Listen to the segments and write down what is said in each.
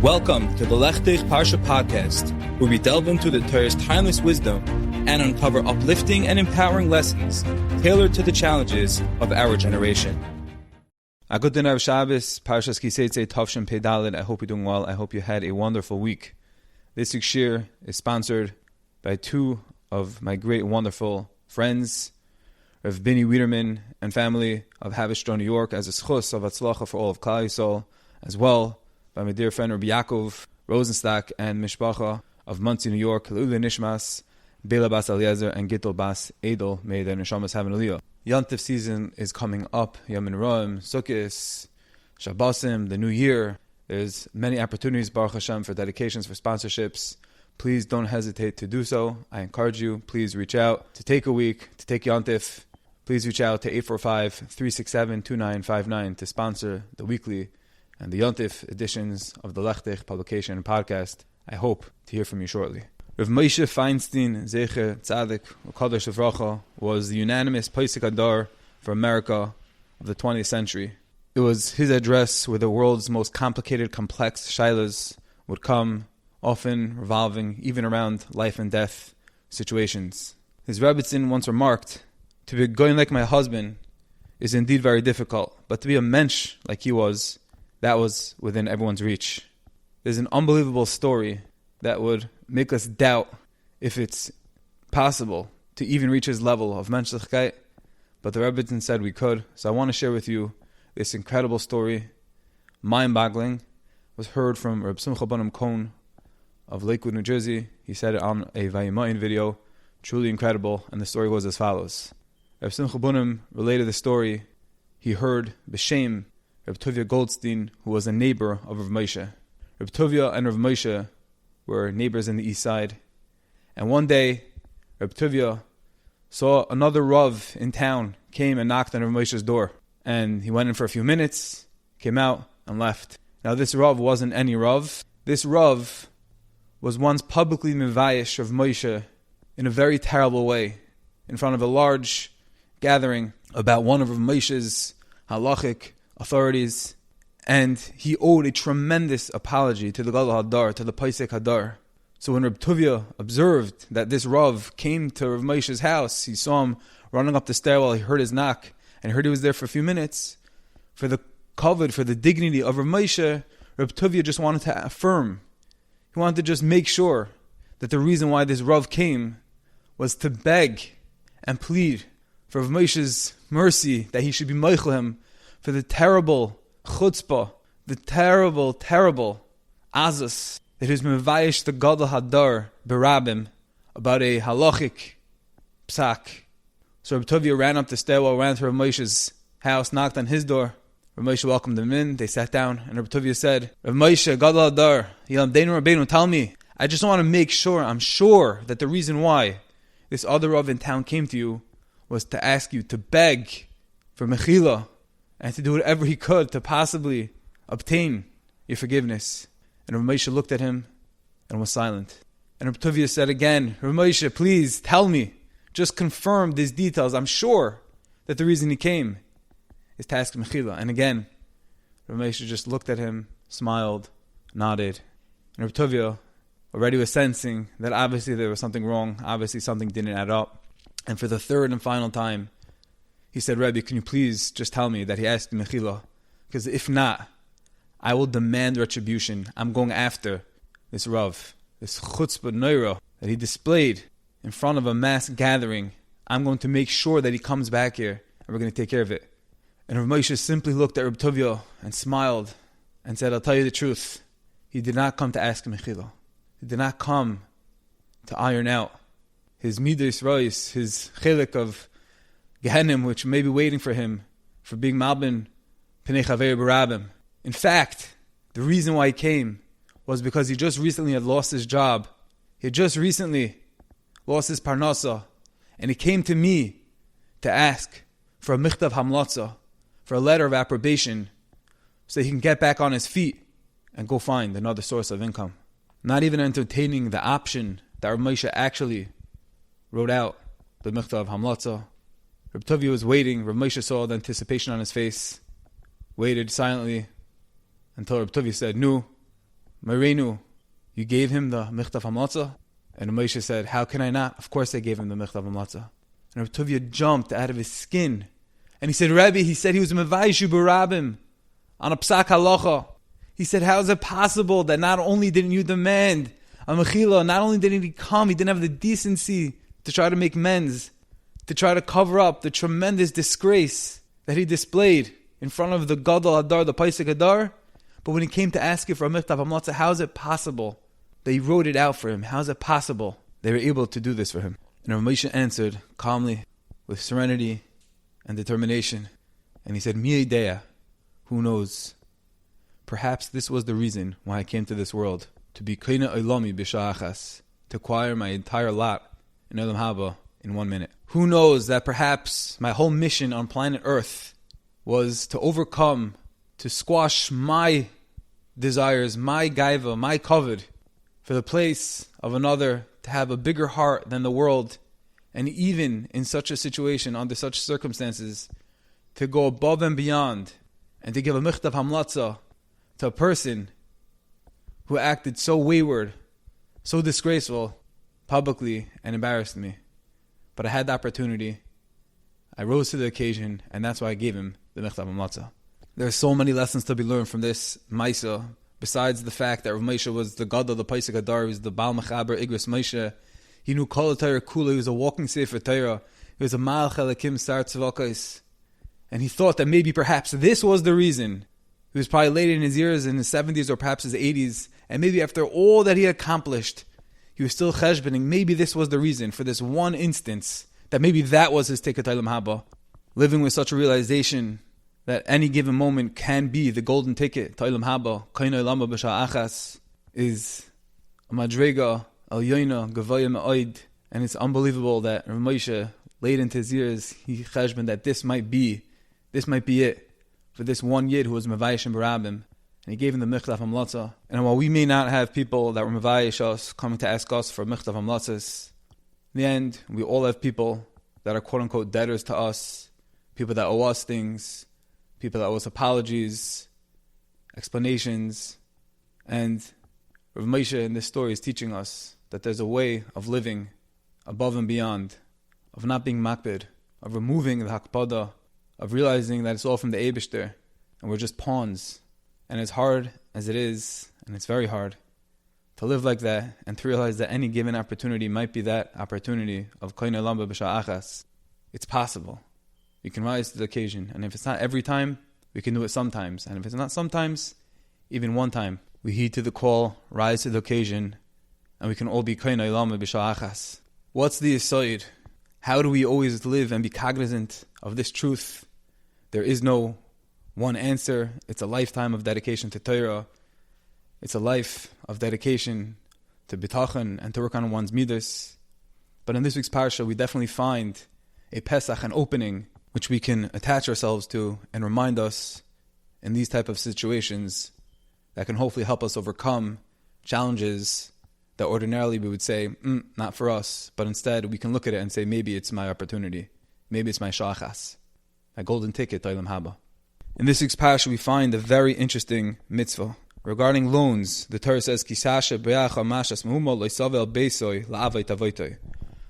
Welcome to the Lechtich Parsha podcast, where we delve into the Torah's timeless wisdom and uncover uplifting and empowering lessons tailored to the challenges of our generation. A good dinner of Shabbos, Parshas Ki Setzei Tavshin Pei Daled. I hope you're doing well. I hope you had a wonderful week. This week's shir is sponsored by two of my great, wonderful friends, Rav Binny Wiederman and family of Havishton, New York, as a schus of Hatzlacha for all of Klal Yisrael, as well by my dear friend Rabbi Yaakov Rosenstock and Mishpacha of Monsey, New York, Le'ulei Nishmas, Bela Bas Eliezer and Gittel Bas Edel. May their neshamas have an aliyah. Yontif season is coming up. Yom Roim, Sukkot, Shabbosim, the New Year. There's many opportunities, Baruch Hashem, for dedications, for sponsorships. Please don't hesitate to do so. I encourage you. Please reach out to take a week, to take Yontif. Please reach out to 845-367-2959 to sponsor the weekly and the Yontif editions of the Lechtich publication and podcast. I hope to hear from you shortly. Rav Moshe Feinstein, Zecher Tzadik, Kadosh Livracha, was the unanimous Posek Hadar for America of the 20th century. It was his address where the world's most complicated, complex shilas would come, often revolving even around life and death situations. His Rebbetzin once remarked, "To be going like my husband is indeed very difficult, but to be a mensch like he was, that was within everyone's reach." There's an unbelievable story that would make us doubt if it's possible to even reach his level of menschlichkeit, but the Rebbetzin said we could. So I want to share with you this incredible story, mind-boggling, was heard from Reb Simcha Bonham Cohn of Lakewood, New Jersey. He said it on a Vayimayin video, truly incredible, and the story goes as follows. Reb Simcha Bonham related the story he heard b'shem Reb Tovia Goldstein, who was a neighbor of Rav Moshe. Reb Tovia and Rav Moshe were neighbors in the east side. And one day, Reb Tovia saw another Rav in town, came and knocked on Rav Moshe's door. And he went in for a few minutes, came out, and left. Now this Rav wasn't any Rav. This Rav was once publicly mevayish Rav Moshe in a very terrible way, in front of a large gathering about one of Rav Moshe's halachic authorities, and he owed a tremendous apology to the Gadol Hadar, to the Posek Hadar. So when Reb Tovia observed that this Rav came to Rav Moshe's house, he saw him running up the stairwell, he heard his knock, and heard he was there for a few minutes. For the kavod, for the dignity of Rav Moshe, Reb Tovia just wanted to affirm. He wanted to just make sure that the reason why this Rav came was to beg and plead for Rav Moshe's mercy, that he should be meichel him for the terrible chutzpah, the terrible azus that is mevayish the Gadol Hadar berabim about a halachic psak. So Reb Tovia ran up the stairwell, ran to Rav Moshe's house, knocked on his door. Rav Moshe welcomed them in. They sat down, and Reb Tovia said, "Rav Moshe, Gadol Hadar, Yilamdeinu Rabbeinu, tell me, I just want to make sure, I'm sure that the reason why this other Rav in town came to you was to ask you to beg for mechila, and to do whatever he could to possibly obtain your forgiveness." And Rav Moshe looked at him and was silent. And Rav Tovia said again, "Rav Moshe, please tell me, just confirm these details. I'm sure that the reason he came is to ask mechila." And again, Rav Moshe just looked at him, smiled, nodded. And Rav Tovia already was sensing that obviously there was something wrong, obviously something didn't add up. And for the third and final time, he said, "Rebbe, can you please just tell me that he asked mechila? Because if not, I will demand retribution. I'm going after this Rav, this chutzpah neira that he displayed in front of a mass gathering. I'm going to make sure that he comes back here, and we're going to take care of it." And Rav Moshe simply looked at Reb Tovia and smiled and said, "I'll tell you the truth. He did not come to ask mechila. He did not come to iron out his midas rois, his chelik of Gehenim, which may be waiting for him for being Malbin Pnei Chaver Barabim. In fact, the reason why he came was because he just recently had lost his job. He had just recently lost his parnasa, and he came to me to ask for a michtav hamlatza, for a letter of approbation, so he can get back on his feet and go find another source of income." Not even entertaining the option that Rav Moshe actually wrote out the michtav hamlatza. Reb Tovia was waiting. Rav Moshe saw the anticipation on his face, waited silently until Reb Tovia said, "Nu, Marenu, you gave him the Michtav Hamlatzah? And Moshe said, how can I not? Of course I gave him the Michtav Hamlatzah. And Rav Tuvia jumped out of his skin. And he said, Rebbe, he said he was Mevayishu Barabim on a Psak Halacha. He said, how is it possible that not only didn't you demand a Mechila, not only didn't he come, he didn't have the decency to try to make amends, to try to cover up the tremendous disgrace that he displayed in front of the Gadol Hadar, the Paisik Hadar. But when he came to ask you for a Michtav Hamlatzah, how is it possible that he wrote it out for him? How is it possible they were able to do this for him? And Rav Moshe answered calmly, with serenity and determination. And he said, Mi idea, who knows? Perhaps this was the reason why I came to this world, to be Kaina Oilami B'Sha'achas, to acquire my entire lot in Olam Haba in 1 minute. Who knows that perhaps my whole mission on planet Earth was to overcome, to squash my desires, my gaiva, my kavod, for the place of another to have a bigger heart than the world, and even in such a situation, under such circumstances, to go above and beyond, and to give a Michtav Hamlatzah to a person who acted so wayward, so disgraceful, publicly, and embarrassed me. But I had the opportunity, I rose to the occasion, and that's why I gave him the Michtav Hamlatzah. There are so many lessons to be learned from this Maisa, besides the fact that Rav Moshe was the Gadol, the Paisik Hadar, he was the Baal Mechaber, Igros Moshe. He knew Kol HaTorah Kula, he was a walking Sefer Torah, he was a Malach Elikim Sar Tzvakos. And he thought that maybe perhaps this was the reason. He was probably late in his years, in his 70s or perhaps his 80s, and maybe after all that he accomplished, he was still cheshboning. Maybe this was the reason for this one instance, that maybe that was his ticket to Olam Haba. Living with such a realization that any given moment can be the golden ticket to Olam Haba, Kaina Olam B'Sha'achas, is a madrega, al yoina, gavaya ma'oid, and it's unbelievable that Rav Moshe, late into his years, he cheshbon that this might be it for this one yid who was Mevayishim Barabim, and he gave him the Michtav Hamlatzah. And while we may not have people that were Mevayish us coming to ask us for Michtav Hamlatzahs, in the end, we all have people that are quote-unquote debtors to us, people that owe us things, people that owe us apologies, explanations. And Rav Moshe in this story is teaching us that there's a way of living above and beyond, of not being makbid, of removing the hakpada, of realizing that it's all from the Eibishter, and we're just pawns. And as hard as it is, and it's very hard, to live like that, and to realize that any given opportunity might be that opportunity of Kaina Olam B'Sha'achas, it's possible. We can rise to the occasion, and if it's not every time, we can do it sometimes. And if it's not sometimes, even one time, we heed to the call, rise to the occasion, and we can all be Kaina Olam B'Sha'achas. What's the aside? How do we always live and be cognizant of this truth? There is no one answer. It's a lifetime of dedication to Torah. It's a life of dedication to bitachon and to work on one's midas. But in this week's parsha, we definitely find a Pesach, an opening, which we can attach ourselves to and remind us in these type of situations that can hopefully help us overcome challenges that ordinarily we would say, not for us, but instead we can look at it and say, maybe it's my opportunity, maybe it's my shachas, my golden ticket to Olam Haba. In this week's parasha, we find a very interesting mitzvah. Regarding loans, the Torah says, Kisasha be'acha mashas mehumo loisavel beisoy la'avay tavoitoi.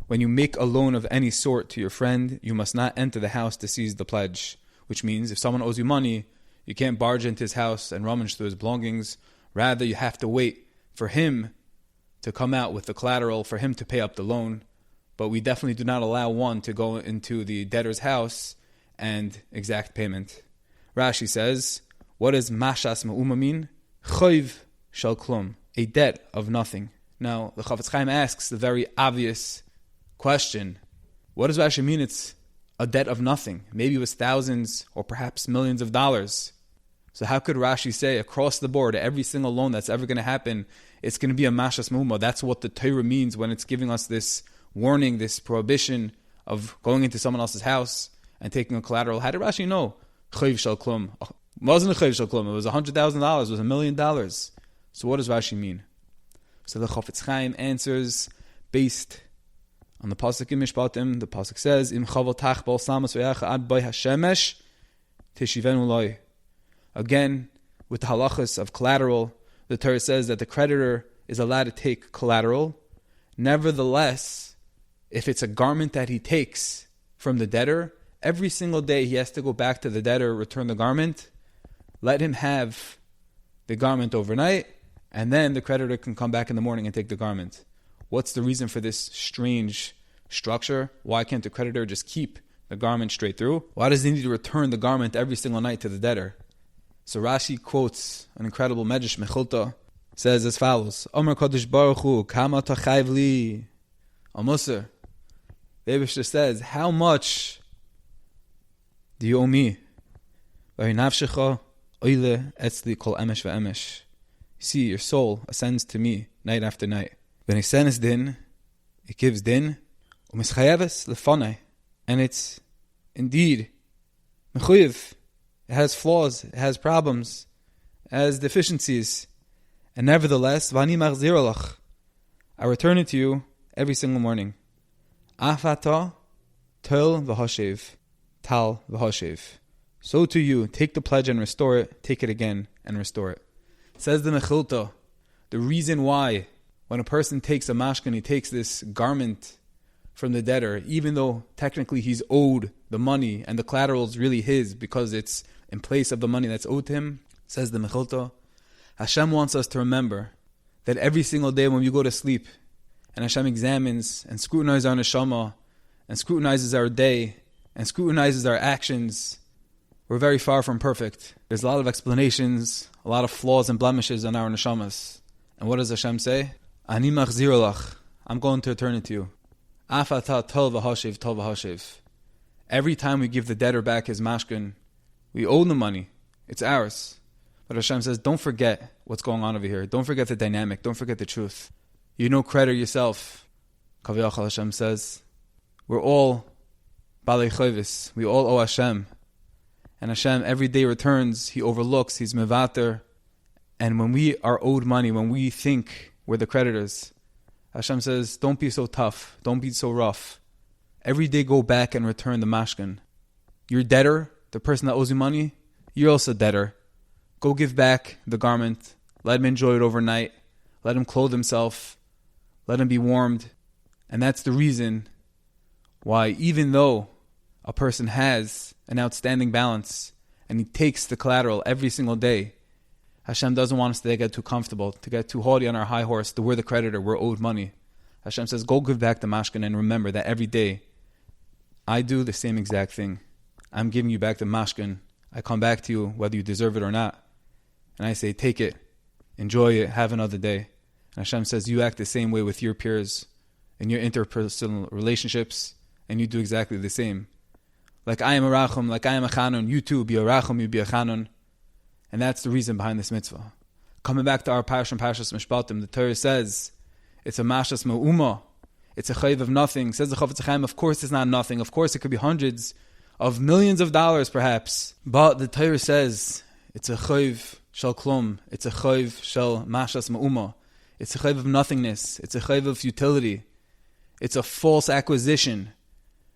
When you make a loan of any sort to your friend, you must not enter the house to seize the pledge, which means if someone owes you money, you can't barge into his house and rummage through his belongings. Rather, you have to wait for him to come out with the collateral, for him to pay up the loan. But we definitely do not allow one to go into the debtor's house and exact payment. Rashi says, what does mashas me'uma mean? Choiv shel klum, a debt of nothing. Now, the Chafetz Chaim asks the very obvious question, what does Rashi mean it's a debt of nothing? Maybe it was thousands or perhaps millions of dollars. So how could Rashi say across the board, every single loan that's ever going to happen, it's going to be a mashas me'uma? That's what the Torah means when it's giving us this warning, this prohibition of going into someone else's house and taking a collateral. How did Rashi know? Chayv shel klum. It wasn't a chayv shel klum. It was $100,000. It was $1 million. So what does Rashi mean? So the Chafetz Chaim answers based on the pasuk in Mishpatim. The pasuk says, "Im chaval tachbal samas ve'acha ad bay hashemesh teshivenu loy." Again, with the halachas of collateral, the Torah says that the creditor is allowed to take collateral. Nevertheless, if it's a garment that he takes from the debtor, every single day he has to go back to the debtor, return the garment, let him have the garment overnight, and then the creditor can come back in the morning and take the garment. What's the reason for this strange structure? Why can't the creditor just keep the garment straight through? Why does he need to return the garment every single night to the debtor? So Rashi quotes an incredible medrash, Mechilta, says as follows: Omer Kodesh Baruch Hu, Kama Tachayv Li. Amusar, the Eibishter says, how much do you owe me? V'hinavshecha oile etzli kol emesh ve'emesh. See, your soul ascends to me night after night. V'nisenes din, it gives din, u'mischayeves lefonai, and it's indeed mechuyev. It has flaws, it has problems, it has deficiencies. And nevertheless, v'ani machzir olach, I return it to you every single morning. Afata tel v'hashev, tal v'hashev. So to you, take the pledge and restore it, take it again and restore it. Says the Mechilta, the reason why when a person takes a mashkan, he takes this garment from the debtor, even though technically he's owed the money and the collateral is really his because it's in place of the money that's owed to him, says the Mechilta, Hashem wants us to remember that every single day when we go to sleep and Hashem examines and scrutinizes our neshama and scrutinizes our day and scrutinizes our actions, we're very far from perfect. There's a lot of explanations, a lot of flaws and blemishes on our neshamas. And what does Hashem say? Ani machzir olach, I'm going to return it to you. Afata tol v'hashev, tol v'hashev. Every time we give the debtor back his mashkin, we owe the money. It's ours. But Hashem says, don't forget what's going on over here. Don't forget the dynamic. Don't forget the truth. You know creditor yourself. Kaviyachal, Hashem says, we're all balei chovis. We all owe Hashem. And Hashem every day returns. He overlooks. He's mevater. And when we are owed money, when we think we're the creditors, Hashem says, don't be so tough. Don't be so rough. Every day go back and return the mashkin. Your debtor, the person that owes you money, you're also debtor. Go give back the garment. Let him enjoy it overnight. Let him clothe himself. Let him be warmed. And that's the reason why even though a person has an outstanding balance and he takes the collateral every single day, Hashem doesn't want us to get too comfortable, to get too haughty on our high horse, that we're the creditor, we're owed money. Hashem says, go give back the mashkin and remember that every day I do the same exact thing. I'm giving you back the mashkin. I come back to you whether you deserve it or not. And I say, take it, enjoy it, have another day. And Hashem says, you act the same way with your peers in your interpersonal relationships, and you do exactly the same. Like I am a rachum, like I am a chanun, you too be a rachum, you be a chanun. And that's the reason behind this mitzvah. Coming back to our Parashas Mishpatim, the Torah says, it's a mashas me'uma, it's a chayv of nothing. Says the Chafetz Chaim, of course it's not nothing. Of course it could be hundreds of millions of dollars perhaps. But the Torah says, it's a chayv shel klum, it's a chayv shel mashas me'uma. It's a chayv of nothingness. It's a chayv of futility. It's a false acquisition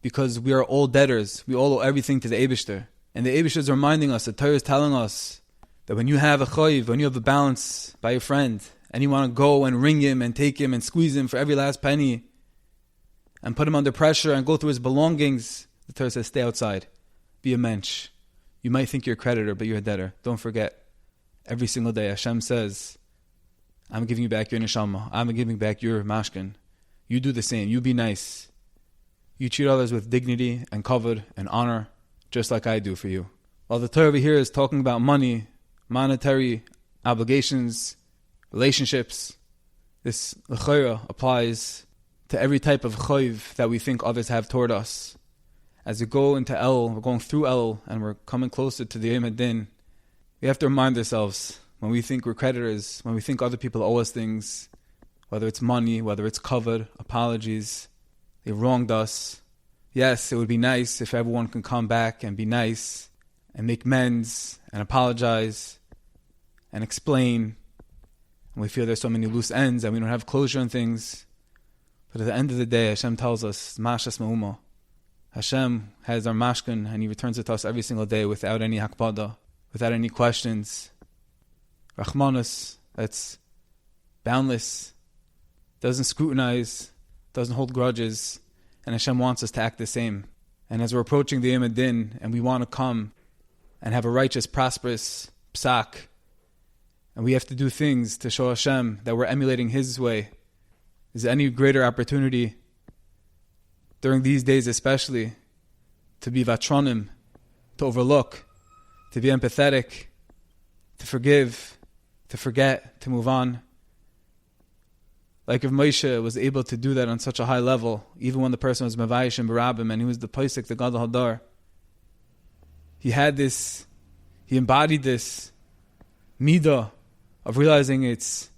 because we are all debtors. We all owe everything to the Eibishter. And the Eibishter is reminding us, the Torah is telling us that when you have a chayv, when you have a balance by your friend, and you want to go and ring him and take him and squeeze him for every last penny and put him under pressure and go through his belongings, the Torah says, stay outside. Be a mensch. You might think you're a creditor, but you're a debtor. Don't forget. Every single day, Hashem says, I'm giving you back your neshama. I'm giving back your mashkin. You do the same. You be nice. You treat others with dignity and kavod and honor, just like I do for you. While the Torah over here is talking about money, monetary obligations, relationships, this l'chayra applies to every type of chayv that we think others have toward us. As we go into El, we're going through El, and we're coming closer to the Yom HaDin, we have to remind ourselves, when we think we're creditors, when we think other people owe us things, whether it's money, whether it's kavod, apologies, they wronged us. Yes, it would be nice if everyone can come back and be nice and make amends and apologize and explain. And we feel there's so many loose ends and we don't have closure on things. But at the end of the day, Hashem tells us, Mashas Ma'uma. Hashem has our mashkin and He returns it to us every single day without any hakbada, without any questions. Rachmanas, that's boundless, doesn't scrutinize, doesn't hold grudges, and Hashem wants us to act the same. And as we're approaching the Yom Adin, and we want to come and have a righteous, prosperous psak, and we have to do things to show Hashem that we're emulating His way, is there any greater opportunity during these days especially to be vatronim, to overlook, to be empathetic, to forgive, to forget, to move on? Like if Moshe was able to do that on such a high level, even when the person was Mavaish and Barabim, and he was the Paisik, the Gadol Hadar, he embodied this midah of realizing it's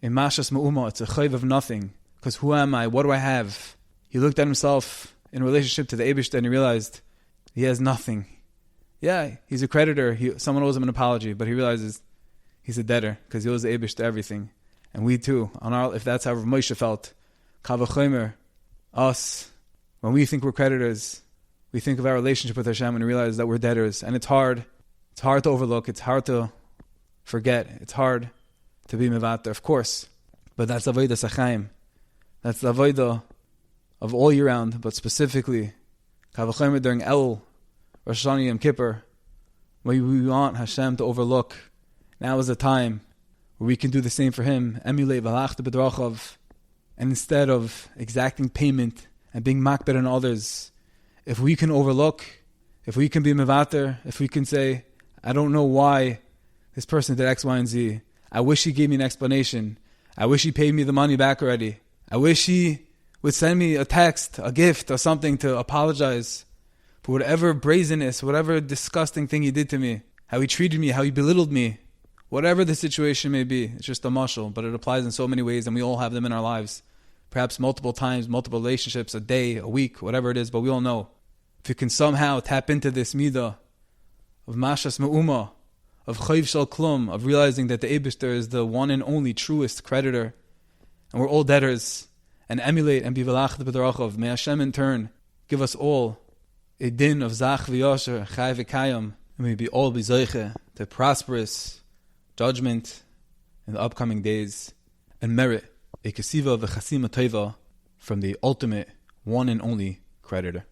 a mashas ma'uma, it's a chayv of nothing, because who am I, what do I have? He looked at himself in relationship to the Eibishter and he realized he has nothing. Yeah, he's a creditor, someone owes him an apology, but he realizes he's a debtor, because he owes the Eibishter everything. And we too, if that's how Moshe felt, Kavachomer, us, when we think we're creditors, we think of our relationship with Hashem and realize that we're debtors. And it's hard to overlook, it's hard to forget, it's hard to be mevater, of course. But that's avodah sachaim. That's the avodah of all year round, but specifically, Kavachomer during El, Rosh Hashanah, Yom Kippur, when we want Hashem to overlook. Now is the time where we can do the same for Him, emulate Valachta B'drachav, and instead of exacting payment and being makbid on others, if we can overlook, if we can be mevater, if we can say, I don't know why this person did X, Y, and Z. I wish he gave me an explanation. I wish he paid me the money back already. I wish he would send me a text, a gift, or something to apologize for whatever brazenness, whatever disgusting thing he did to me, how he treated me, how he belittled me. Whatever the situation may be, it's just a mashal, but it applies in so many ways, and we all have them in our lives. Perhaps multiple times, multiple relationships, a day, a week, whatever it is, but we all know. If you can somehow tap into this midah of mashas me'uma, of chayv shel klum, of realizing that the Eibishter is the one and only truest creditor, and we're all debtors, and emulate and be velachet b'darachov, may Hashem in turn give us all a din of zach v'yosher, chai v'kayam, and may we all be zeiche to prosperous judgment in the upcoming days, and merit a kesiva v'chasima teva from the ultimate, one and only creditor.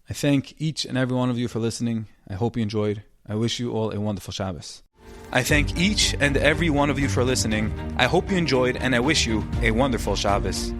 I thank each and every one of you for listening. I hope you enjoyed. I wish you all a wonderful Shabbos. I thank each and every one of you for listening. I hope you enjoyed, and I wish you a wonderful Shabbos.